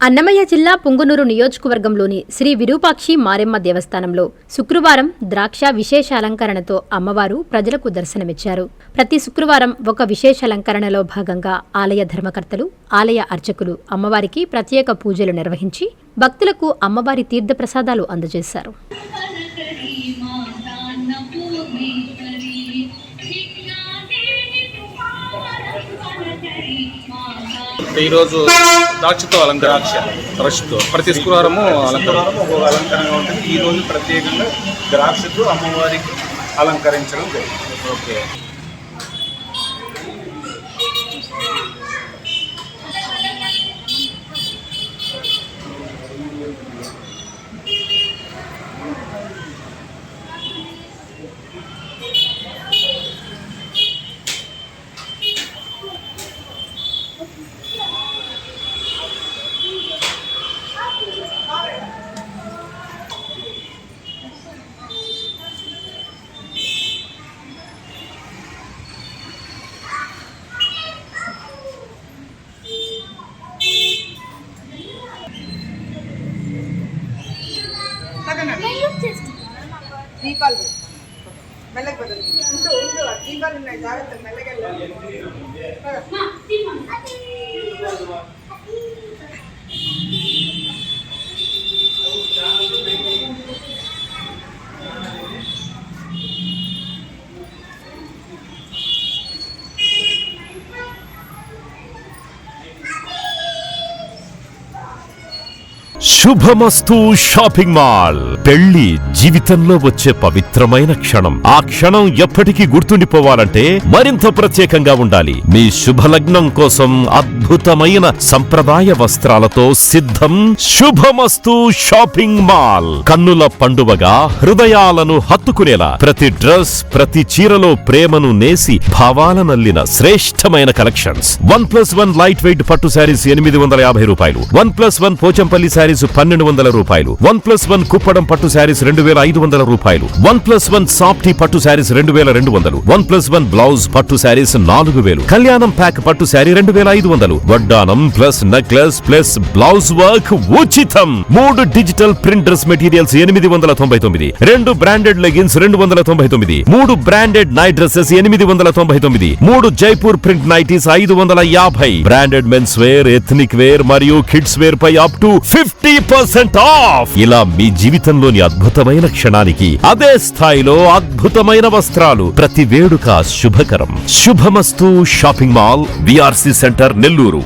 అన్నమయ్య జిల్లా పుంగనూరు నియోజకవర్గంలోని శ్రీ విరూపాక్షి మారెమ్మ దేవస్థానంలో శుక్రవారం ద్రాక్ష విశేష అలంకరణతో అమ్మవారు ప్రజలకు దర్శనమిచ్చారు. ప్రతి శుక్రవారం ఒక విశేష అలంకరణలో భాగంగా ఆలయ ధర్మకర్తలు, ఆలయ అర్చకులు అమ్మవారికి ప్రత్యేక పూజలు నిర్వహించి భక్తులకు అమ్మవారి తీర్థప్రసాదాలు అందజేశారు. ఈరోజు ద్రాక్షతో ద్రాక్షతో ప్రతి శుక్రవారము ఒక అలంకరణగా ఉంటుంది. ఈరోజు ప్రత్యేకంగా ద్రాక్షతో అమ్మవారికి అలంకరించడం జరిగింది. ఓకే. దీపాలు మెల్లగా బదులు దీపాలు ఉన్నాయి, జాగ్రత్త మెల్లగా వెళ్ళాలి. శుభమస్తు షాపింగ్ మాల్. పెళ్లి జీవితంలో వచ్చే పవిత్రమైన క్షణం. ఆ క్షణం ఎప్పటికీ గుర్తుండిపోవాలంటే మరింత ప్రత్యేకంగా ఉండాలి. మీ శుభలగ్నం కోసం అద్భుతమైన సంప్రదాయ వస్త్రాలతో సిద్ధం శుభమస్తు షాపింగ్ మాల్. కన్నుల పండువగా హృదయాలను హత్తుకునేలా ప్రతి డ్రెస్, ప్రతి చీరలో ప్రేమను నేసి భావాలనల్లిన శ్రేష్టమైన కలెక్షన్స్. 1+1 లైట్ వెయిట్ పట్టు శారీస్ 850 రూపాయలు, 1+1 పోచంపల్లి శారీస్ 1200 రూపాయలు, 1+1 కుప్పడం పట్టు శారీస్ 2500 రూపాయలు, 1+1 సాఫ్టీ పట్టు శారీస్ 2200, 1+1 బ్లౌజ్ పట్టు శారీస్ 4000, కళ్యాణం ప్యాక్ పట్టు శారీ 2500, వడ్డానం plus necklace plus blouse work ఉచితం. 3 digital print dress materials 899, 2 branded leggings 299, 3 branded night dresses 899, 3 Jaipur print nighties 550, branded men's wear, ethnic wear మరియు కిడ్స్ వేర్ పై అప్ టు 50% ఆఫ్. ఇలా మీ జీవితంలోని అద్భుతమైన క్షణానికి అదే స్థాయిలో అద్భుతమైన వస్త్రాలు. ప్రతి వేడుక శుభకరం. శుభమస్తు shopping mall, VRC centre, Nellore.